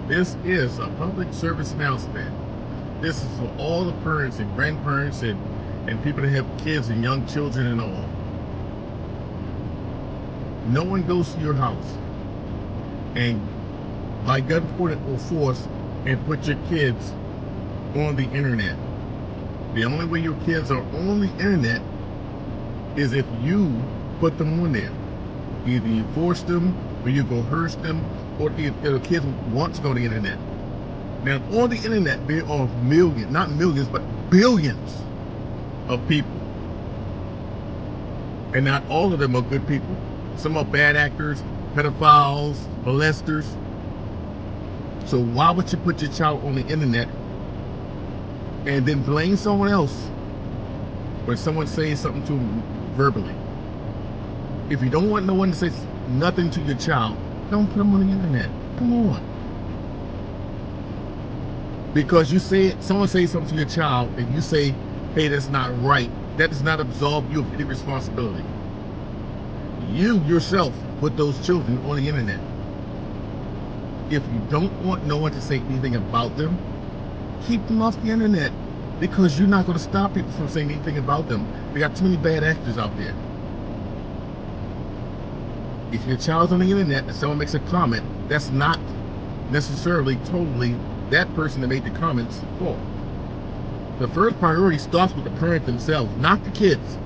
This is a public service announcement. This is for all the parents and grandparents and people that have kids and young children and all. No one goes to your house and by gunpoint or force and put your kids on the internet. The only way your kids are on the internet is if you put them on there. Either you force them or you coerce them, or if the kids want to go to the internet. Now, on the internet, there are millions, not millions, but billions of people. And not all of them are good people. Some are bad actors, pedophiles, molesters. So why would you put your child on the internet and then blame someone else when someone says something to them verbally? If you don't want no one to say nothing to your child, don't put them on the internet. Come on. Because you say it, someone says something to your child and you say, hey, that's not right, that does not absolve you of any responsibility. You yourself put those children on the internet. If you don't want no one to say anything about them, keep them off the internet, because you're not going to stop people from saying anything about them. We got too many bad actors out there. If your child's on the internet and someone makes a comment, that's not necessarily totally that person that made the comments fault. The first priority starts with the parent themselves, not the kids.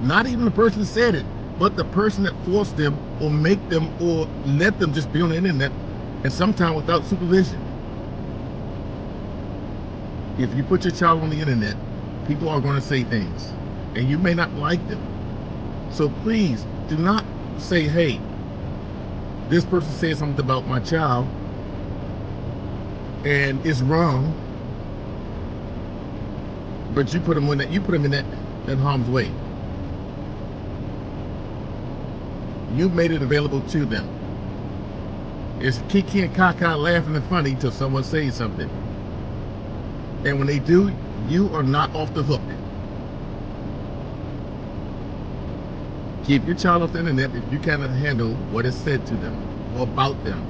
Not even the person that said it, but the person that forced them or make them or let them just be on the internet, and sometimes without supervision. If you put your child on the internet, people are going to say things, and you may not like them. So please do not say, hey, this person said something about my child and it's wrong, but you put them in that harm's way. You've made it available to them. It's kiki and kaka, laughing and funny till someone says something. And when they do, you are not off the hook. Keep your child off the internet if you cannot handle what is said to them or about them.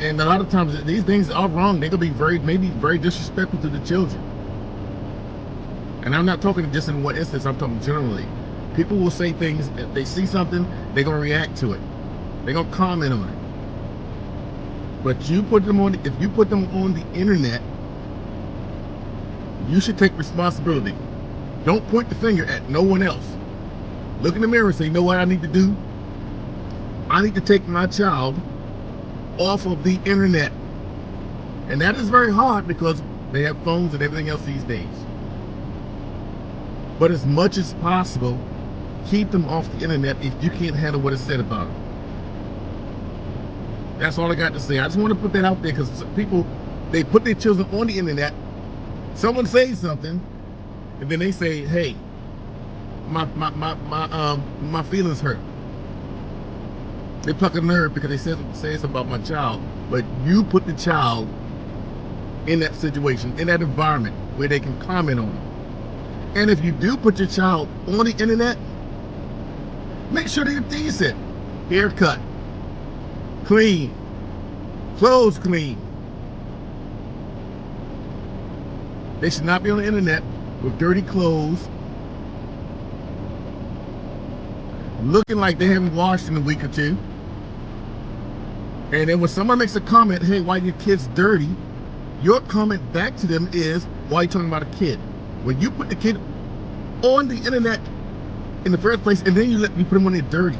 And a lot of times these things are wrong. They could be maybe very disrespectful to the children. And I'm not talking just in one instance, I'm talking generally. People will say things, if they see something, they're going to react to it. They're going to comment on it. But if you put them on the internet, you should take responsibility. Don't point the finger at no one else. Look in the mirror and say, you know what I need to do? I need to take my child off of the internet. And that is very hard because they have phones and everything else these days. But as much as possible, keep them off the internet if you can't handle what is said about them. That's all I got to say. I just want to put that out there because people, they put their children on the internet. Someone says something, and then they say, hey, my feelings hurt. They pluck a nerve because they say something about my child. But you put the child in that situation, in that environment where they can comment on it. And if you do put your child on the internet, make sure they're decent. Haircut, clean, clothes clean. They should not be on the internet with dirty clothes, looking like they haven't washed in a week or two. And then when someone makes a comment, hey, why are your kids dirty? Your comment back to them is, why are you talking about a kid? When you put the kid on the internet in the first place, and then you put them on there dirty.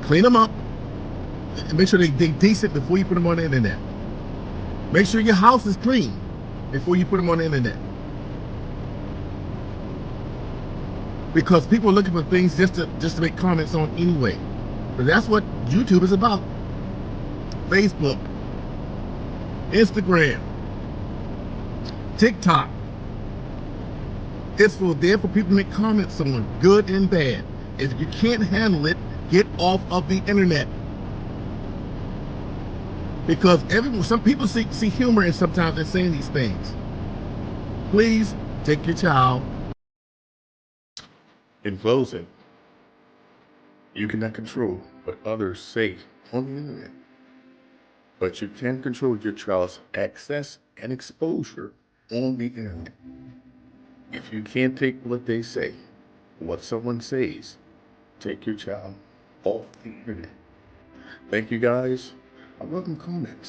Clean them up and make sure they're decent before you put them on the internet. Make sure your house is clean before you put them on the internet. Because people are looking for things just to make comments on anyway. But that's what YouTube is about. Facebook, Instagram, TikTok. It's there for people to make comments on, good and bad. If you can't handle it, get off of the internet. Because some people see humor in sometimes in saying these things. Please take your child In closing, you cannot control what others say on the internet, but you can control your child's access and exposure on the internet. If you can't take what they say, what someone says, take your child off the internet. Thank you guys. I welcome comments.